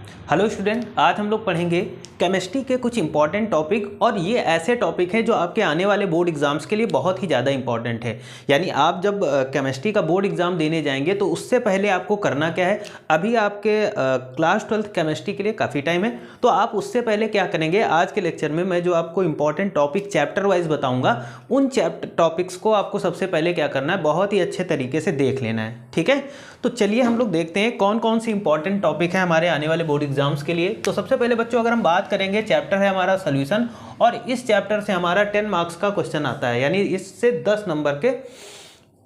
Hello student, आज हम लोग पढ़ेंगे केमिस्ट्री के कुछ इंपॉर्टेंट टॉपिक। और ये ऐसे टॉपिक हैं जो आपके आने वाले बोर्ड एग्जाम्स के लिए बहुत ही ज़्यादा इंपॉर्टेंट है। यानी आप जब केमिस्ट्री का बोर्ड एग्जाम देने जाएंगे तो उससे पहले आपको करना क्या है, अभी आपके क्लास 12th केमिस्ट्री के लिए काफ़ी टाइम है, तो आप उससे पहले क्या करेंगे, आज के लेक्चर में मैं जो आपको इंपॉर्टेंट टॉपिक चैप्टर वाइज बताऊँगा, उन टॉपिक्स को आपको सबसे पहले क्या करना है, बहुत ही अच्छे तरीके से देख लेना है। ठीक है, तो चलिए हम लोग देखते हैं कौन कौन सी इंपॉर्टेंट टॉपिक है हमारे आने वाले बोर्ड एग्जाम्स के लिए। तो सबसे पहले बच्चों अगर हम बात करेंगे, चैप्टर है हमारा सॉल्यूशन, और इस चैप्टर से हमारा 10 मार्क्स का क्वेश्चन आता है, यानी इससे 10 नंबर के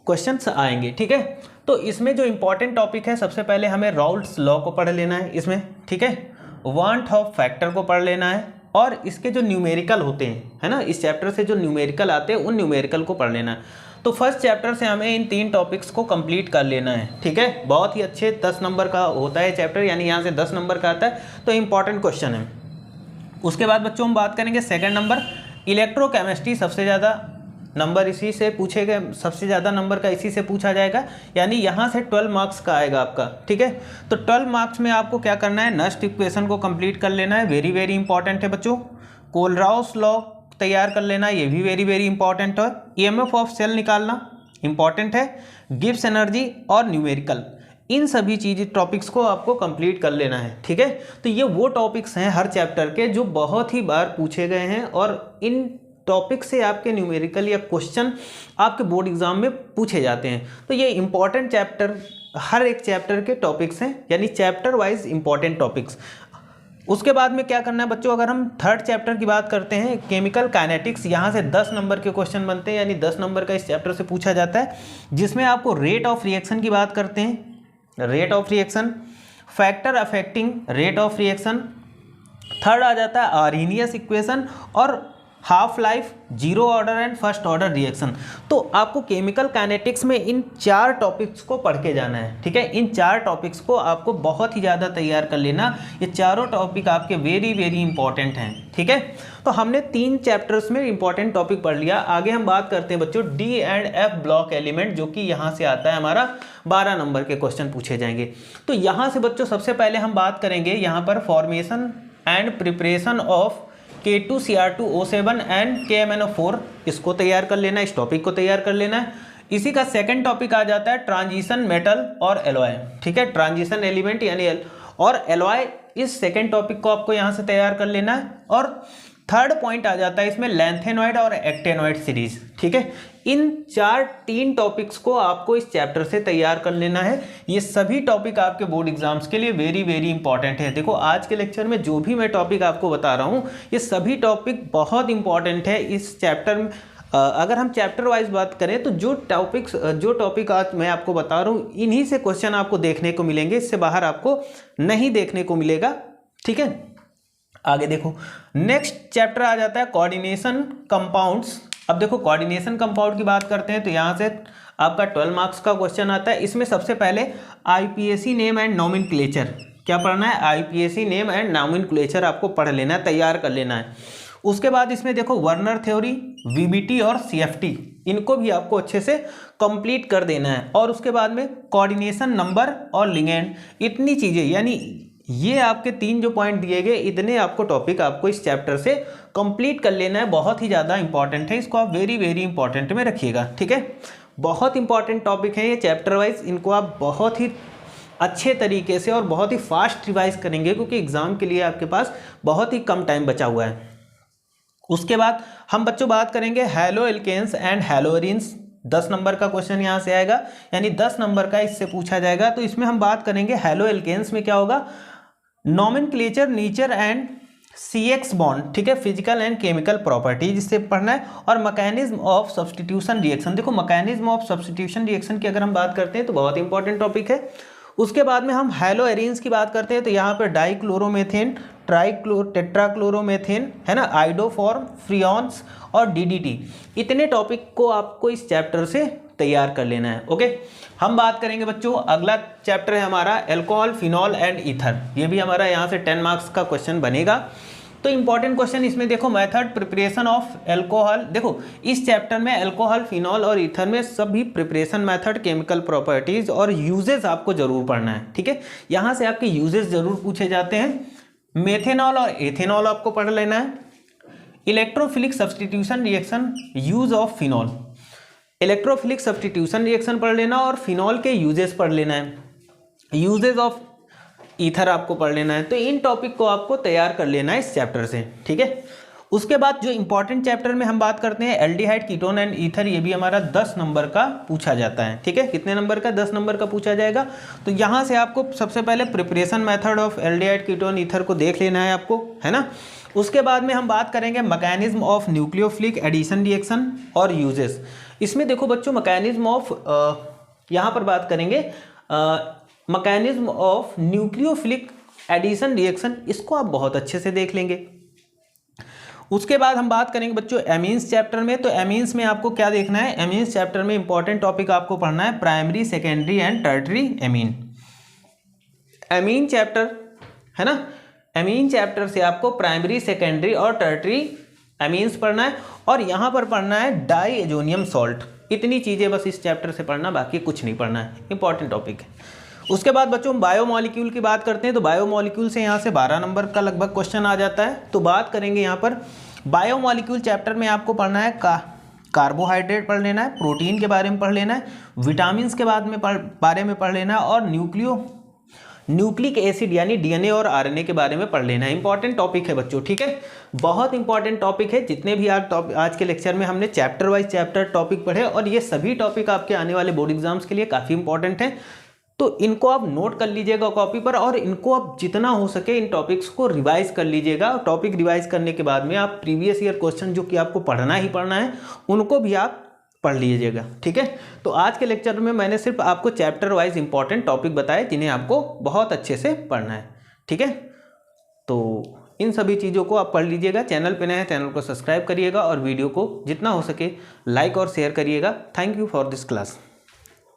क्वेश्चंस आएंगे। ठीक है, तो इसमें जो इंपॉर्टेंट टॉपिक है, सबसे पहले हमें राउल्ट्स लॉ को पढ़ लेना है इसमें। ठीक है, वांट ऑफ फैक्टर को पढ़ लेना है, और इसके जो न्यूमेरिकल होते हैं, है ना, इस चैप्टर से जो न्यूमेरिकल आते हैं उन न्यूमेरिकल को पढ़ लेना है। तो फर्स्ट चैप्टर से हमें इन 3 टॉपिक्स को कंप्लीट कर लेना है। ठीक है, बहुत ही अच्छे 10 नंबर का होता है चैप्टर, यानी यहाँ से 10 नंबर का आता है, तो इंपॉर्टेंट क्वेश्चन है। उसके बाद बच्चों हम बात करेंगे सेकंड नंबर, इलेक्ट्रोकेमिस्ट्री। सबसे ज़्यादा नंबर इसी से पूछे गए, सबसे ज़्यादा नंबर का इसी से पूछा जाएगा, यानी यहाँ से 12 मार्क्स का आएगा आपका। ठीक है, तो 12 मार्क्स में आपको क्या करना है, नस्ट इक्वेशन को कंप्लीट कर लेना है, वेरी वेरी इंपॉर्टेंट है बच्चों। कोलराउस लॉ तैयार कर लेना, ये भी वेरी वेरी इंपॉर्टेंट है। ईएमएफ ऑफ सेल निकालना इंपॉर्टेंट है, गिब्स एनर्जी और न्यूमेरिकल, इन सभी चीज़ टॉपिक्स को आपको कंप्लीट कर लेना है। ठीक है, तो ये वो टॉपिक्स हैं हर चैप्टर के जो बहुत ही बार पूछे गए हैं, और इन टॉपिक से आपके न्यूमेरिकल या क्वेश्चन आपके बोर्ड एग्जाम में पूछे जाते हैं। तो ये इंपॉर्टेंट चैप्टर, हर एक चैप्टर के टॉपिक्स हैं, यानी चैप्टर वाइज इंपॉर्टेंट टॉपिक्स। उसके बाद में क्या करना है बच्चों, अगर हम थर्ड चैप्टर की बात करते हैं, केमिकल काइनेटिक्स, यहाँ से 10 नंबर के क्वेश्चन बनते हैं, यानी 10 नंबर का इस चैप्टर से पूछा जाता है, जिसमें आपको रेट ऑफ रिएक्शन की बात करते हैं, rate of reaction, factor affecting rate of reaction, third आ जाता है आर्हेनियस इक्वेशन, और half life, zero order and first order reaction. तो आपको केमिकल काइनेटिक्स में इन 4 टॉपिक्स को पढ़ के जाना है। ठीक है, इन 4 टॉपिक्स को आपको बहुत ही ज़्यादा तैयार कर लेना, ये चारों टॉपिक आपके वेरी वेरी इंपॉर्टेंट हैं। ठीक है, तो हमने 3 चैप्टर्स में इंपॉर्टेंट टॉपिक पढ़ लिया। आगे हम बात करते हैं बच्चों D and F block element, जो कि यहाँ से आता है हमारा 12 नंबर के क्वेश्चन पूछे जाएंगे। तो यहाँ से बच्चों सबसे पहले हम बात करेंगे यहाँ पर formation and preparation of K2Cr2O7 and KMnO4, इसको तैयार कर लेना है, इस टॉपिक को तैयार कर लेना है। इसी का सेकंड टॉपिक आ जाता है ट्रांजिशन मेटल और एलॉय। ठीक है, ट्रांजिशन एलिमेंट यानी और एलॉय, इस सेकंड टॉपिक को आपको यहाँ से तैयार कर लेना है। और थर्ड पॉइंट आ जाता है इसमें लैंथेनॉइड और एक्टेनॉइड सीरीज। ठीक है, इन 3 टॉपिक्स को आपको इस चैप्टर से तैयार कर लेना है। ये सभी टॉपिक आपके बोर्ड एग्जाम्स के लिए वेरी वेरी इंपॉर्टेंट है। देखो आज के लेक्चर में जो भी मैं टॉपिक आपको बता रहा हूँ, ये सभी टॉपिक बहुत इंपॉर्टेंट है इस चैप्टर में। अगर हम चैप्टर वाइज बात करें तो जो टॉपिक आज मैं आपको बता रहा हूँ, इन्हीं से क्वेश्चन आपको देखने को मिलेंगे, इससे बाहर आपको नहीं देखने को मिलेगा। ठीक है, आगे देखो, नेक्स्ट चैप्टर आ जाता है कोऑर्डिनेशन कंपाउंड्स। अब देखो कोऑर्डिनेशन कंपाउंड की बात करते हैं तो यहाँ से आपका 12 मार्क्स का क्वेश्चन आता है। इसमें सबसे पहले आईपीएसी नेम एंड नॉमेनक्लेचर, क्या पढ़ना है, आईपीएसी नेम एंड नॉमेनक्लेचर आपको पढ़ लेना है, तैयार कर लेना है। उसके बाद इसमें देखो वर्नर थ्योरी, वीबीटी और सीएफटी, इनको भी आपको अच्छे से कंप्लीट कर देना है। और उसके बाद में कोऑर्डिनेशन नंबर और लिगेंड, इतनी चीज़ें, यानी ये आपके 3 जो पॉइंट दिए गए, इतने आपको टॉपिक आपको इस चैप्टर से कंप्लीट कर लेना है। बहुत ही ज़्यादा इंपॉर्टेंट है, इसको आप वेरी वेरी इंपॉर्टेंट में रखिएगा। ठीक है, बहुत इंपॉर्टेंट टॉपिक है ये चैप्टर वाइज, इनको आप बहुत ही अच्छे तरीके से और बहुत ही फास्ट रिवाइज करेंगे, क्योंकि एग्जाम के लिए आपके पास बहुत ही कम टाइम बचा हुआ है। उसके बाद हम बच्चों बात करेंगे हैलो एल्केन्स एंड हैलोअरीन्स, 10 नंबर का क्वेश्चन यहाँ से आएगा, यानी 10 नंबर का इससे पूछा जाएगा। तो इसमें हम बात करेंगे हैलो एल्केन्स में क्या होगा, nomenclature, nature and CX bond. ठीक है, फिजिकल एंड केमिकल प्रॉपर्टीज इससे पढ़ना है। और मैकेनिज्म ऑफ सब्स्टिट्यूशन रिएक्शन, देखो मैकेनिज्म ऑफ सब्स्टिट्यूशन रिएक्शन की अगर हम बात करते हैं तो बहुत इंपॉर्टेंट टॉपिक है। उसके बाद में हम हैलोएरीन्स की बात करते हैं तो यहाँ पर डाइक्लोरोमेथेन, टेट्राक्लोरोमेथेन, है ना, आइडोफॉर्म, फ्रियॉन्स और DDT, इतने टॉपिक को आपको इस चैप्टर से तैयार कर लेना है। ओके, हम बात करेंगे बच्चों, अगला चैप्टर है हमारा एल्कोहल, फिनॉल एंड ईथर। ये भी हमारा यहाँ से 10 मार्क्स का क्वेश्चन बनेगा। तो इंपॉर्टेंट क्वेश्चन इसमें देखो, मेथड प्रिपरेशन ऑफ एल्कोहल। देखो इस चैप्टर में अल्कोहल, फिनॉल और ईथर में सभी प्रिपरेशन मेथड, केमिकल प्रॉपर्टीज और यूजेस आपको जरूर पढ़ना है, ठीक है। यहाँ से आपके यूजेस जरूर पूछे जाते हैं। मेथेनॉल और एथेनॉल आपको पढ़ लेना है। Electrophilic substitution reaction, use of phenol, electrophilic substitution reaction पढ़ लेना और फिनॉल के यूजेस पढ़ लेना है। यूजेस ऑफ ईथर आपको पढ़ लेना है। तो इन टॉपिक को आपको तैयार कर लेना है इस चैप्टर से, ठीक है। उसके बाद जो इंपॉर्टेंट चैप्टर में हम बात करते हैं एल्डिहाइड, कीटोन एंड ईथर, ये भी हमारा 10 नंबर का पूछा जाता है, ठीक है। कितने नंबर का? 10 नंबर का पूछा जाएगा। तो यहाँ से आपको सबसे पहले preparation method of aldehyde, ketone, ether को देख लेना है आपको, है ना। उसके बाद में हम बात करेंगे mechanism of nucleophilic addition reaction और यूजेस। इसमें देखो बच्चों मैकेनिज्म ऑफ यहाँ पर बात करेंगे mechanism of nucleophilic addition reaction, इसको आप बहुत अच्छे से देख लेंगे। उसके बाद हम बात करेंगे बच्चों एमीन्स चैप्टर में। तो एमीन्स में आपको क्या देखना है? एमीन्स चैप्टर में इंपॉर्टेंट टॉपिक आपको पढ़ना है primary, secondary and tertiary amine. Amine chapter है ना, एमीन चैप्टर से आपको प्राइमरी, सेकेंडरी और टर्टरी एमीन्स पढ़ना है और यहाँ पर पढ़ना है डाई एजोनियम सॉल्ट। इतनी चीज़ें बस इस चैप्टर से पढ़ना, बाकी कुछ नहीं पढ़ना है, इंपॉर्टेंट टॉपिक है। उसके बाद बच्चों बायोमॉलिक्यूल की बात करते हैं। तो बायोमॉलिक्यूल से यहाँ से 12 नंबर का लगभग क्वेश्चन आ जाता है। तो बात करेंगे यहाँ पर बायोमॉलिक्यूल चैप्टर में आपको पढ़ना है कार्बोहाइड्रेट पढ़ लेना है, प्रोटीन के बारे में पढ़ लेना है, विटामिन्स के बारे में पढ़ लेना है और न्यूक्लिक एसिड यानी डीएनए और आरएनए के बारे में पढ़ लेना है। इंपॉर्टेंट टॉपिक है बच्चों, ठीक है, बहुत इंपॉर्टेंट टॉपिक है। जितने भी आज के लेक्चर में हमने चैप्टर वाइज चैप्टर टॉपिक पढ़े और ये सभी टॉपिक आपके आने वाले बोर्ड एग्जाम्स के लिए काफ़ी इंपॉर्टेंट हैं। तो इनको आप नोट कर लीजिएगा कॉपी पर और इनको आप जितना हो सके इन टॉपिक्स को रिवाइज कर लीजिएगा। टॉपिक रिवाइज करने के बाद में आप प्रीवियस ईयर क्वेश्चन जो कि आपको पढ़ना ही पढ़ना है उनको भी आप पढ़ लीजिएगा, ठीक है। तो आज के लेक्चर में मैंने सिर्फ आपको चैप्टर वाइज इंपॉर्टेंट टॉपिक बताए जिन्हें आपको बहुत अच्छे से पढ़ना है, ठीक है। तो इन सभी चीज़ों को आप पढ़ लीजिएगा। चैनल पे नए हैं, चैनल को सब्सक्राइब करिएगा और वीडियो को जितना हो सके लाइक और शेयर करिएगा। Thank you for this class.